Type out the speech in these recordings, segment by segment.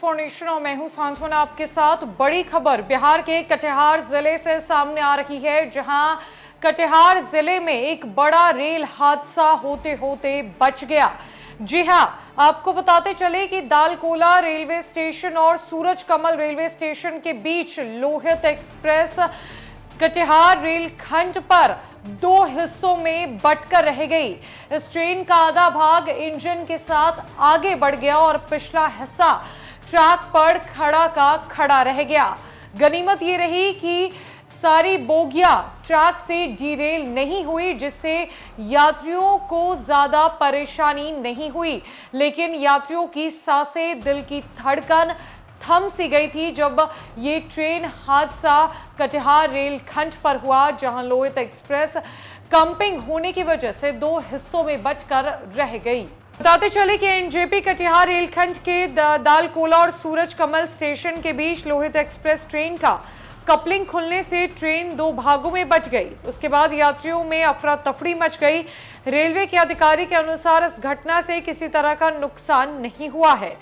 For nation और मैं हूं सांत्वना आपके साथ। बड़ी खबर बिहार के कटिहार जिले से सामने आ रही है, जहां कटिहार जिले में एक बड़ा रेल हादसा होते होते बच गया। जी हां, आपको बताते चले कि दालकोला रेलवे स्टेशन और सूरज कमल रेलवे स्टेशन के बीच लोहित एक्सप्रेस कटिहार रेलखंड पर दो हिस्सों में बंटकर रह गई। इस ट्रेन का आधा भाग इंजन के साथ आगे बढ़ गया और पिछला हिस्सा ट्रैक पर खड़ा का खड़ा रह गया। गनीमत ये रही कि सारी बोगियां ट्रैक से डीरेल नहीं हुई, जिससे यात्रियों को ज्यादा परेशानी नहीं हुई, लेकिन यात्रियों की सांसें, दिल की धड़कन थम सी गई थी जब ये ट्रेन हादसा कटिहार रेलखंड पर हुआ, जहां लोहित एक्सप्रेस कंपिंग होने की वजह से दो हिस्सों में बंटकर रह गई। बताते चले कि एनजेपी कटिहार रेलखंड के दालकोला और सूरज कमल स्टेशन के बीच लोहित एक्सप्रेस ट्रेन का कपलिंग खुलने से ट्रेन दो भागों में बंट गई। उसके बाद यात्रियों में अफरा तफड़ी मच गई। रेलवे के अधिकारी के अनुसार इस घटना से किसी तरह का नुकसान नहीं हुआ है।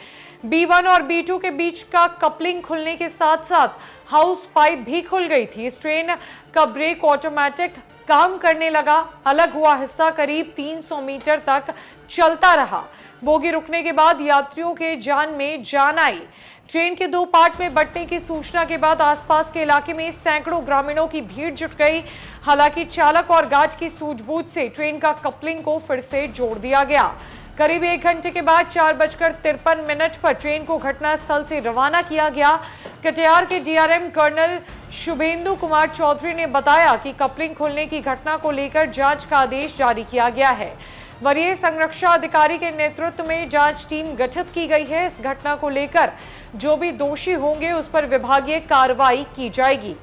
B1 और B2 के बीच का कपलिंग खुलने के साथ साथ हाउस पाइप भी खुल गई थी। इस ट्रेन का ब्रेक ऑटोमेटिक काम करने लगा। अलग हुआ हिस्सा करीब 300 मीटर तक चलता रहा। बोगी रुकने के बाद यात्रियों के जान में जान आई। ट्रेन के दो पार्ट में बंटने की सूचना के बाद आसपास के इलाके में सैकड़ों ग्रामीणों की भीड़ जुट गई। हालांकि चालक और गार्ड की सूझबूझ से ट्रेन का कपलिंग को फिर से जोड़ दिया गया। करीब 1 घंटे के बाद 4:53 पर ट्रेन को घटनास्थल से रवाना किया गया। कटिहार के डीआरएम कर्नल शुभेंदु कुमार चौधरी ने बताया कि कपलिंग खुलने की घटना को लेकर जांच का आदेश जारी किया गया है। वरीय संरक्षण अधिकारी के नेतृत्व में जांच टीम गठित की गई है। इस घटना को लेकर जो भी दोषी होंगे उस पर विभागीय कार्रवाई की जाएगी।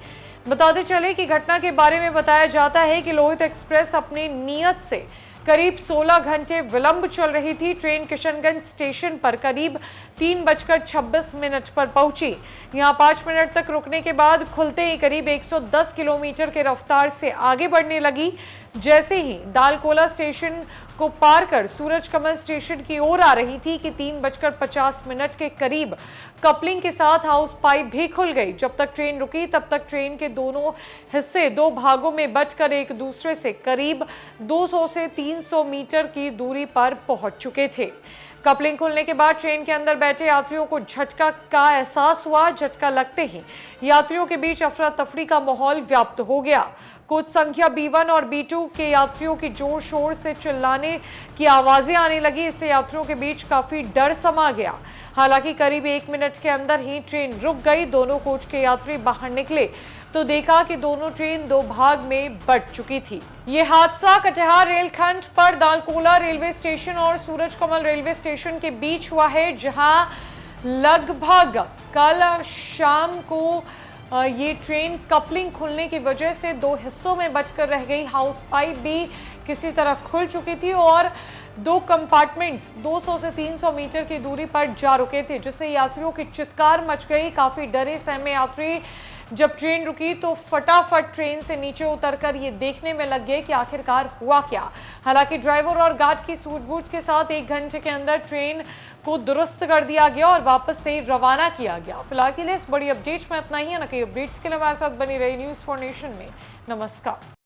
बताते चले कि घटना के बारे में बताया जाता है कि लोहित एक्सप्रेस अपनी नियत से करीब 16 घंटे विलंब चल रही थी। ट्रेन किशनगंज स्टेशन पर करीब 3:26 पर पहुंची। यहां 5 मिनट तक रुकने के बाद खुलते ही करीब 110 किलोमीटर के रफ्तार से आगे बढ़ने लगी। जैसे ही दालकोला स्टेशन को पार कर सूरज कमल स्टेशन की ओर आ रही थी कि 3:50 के करीब कपलिंग के साथ हाउस पाइप भी खुल गई। जब तक ट्रेन रुकी तब तक ट्रेन के दोनों हिस्से दो भागों में बंटकर एक दूसरे से करीब 200 से 300 मीटर की दूरी पर पहुंच चुके थे। कपलिंग खुलने के बाद ट्रेन के अंदर बैठे यात्रियों को झटका का एहसास हुआ। झटका लगते ही यात्रियों के बीच अफरा तफड़ी का माहौल व्याप्त हो गया। कुछ संख्या B1 और B2 के यात्रियों की जोर शोर से चिल्लाने की आवाजें आने लगी। इससे यात्रियों के बीच काफी डर समा गया। हालांकि करीब 1 मिनट के अंदर ही ट्रेन रुक गई। दोनों कोच के यात्री बाहर निकले तो देखा कि दोनों ट्रेन दो भाग में बंट चुकी थी। ये हादसा कटिहार रेलखंड पर दालकोला रेलवे स्टेशन और सूरज कमल रेलवे स्टेशन के बीच हुआ है, जहां लगभग कल शाम को ये ट्रेन कपलिंग खुलने की वजह से दो हिस्सों में बंटकर रह गई। हाउस पाइप भी किसी तरह खुल चुकी थी और दो कंपार्टमेंट्स 200 से 300 मीटर की दूरी पर जा रुके थे, जिससे यात्रियों की चित्कार मच गई। काफी डरे सहमे यात्री जब ट्रेन रुकी तो फटाफट ट्रेन से नीचे उतरकर ये देखने में लग गए कि आखिरकार हुआ क्या। हालांकि ड्राइवर और गार्ड की सूझबूझ के साथ 1 घंटे के अंदर ट्रेन को दुरुस्त कर दिया गया और वापस से रवाना किया गया। फिलहाल के लिए इस बड़ी अपडेट्स में इतना ही है। न कई अपडेट्स के लिए हमारे साथ बनी रही न्यूज़ फॉर नेशन में। नमस्कार।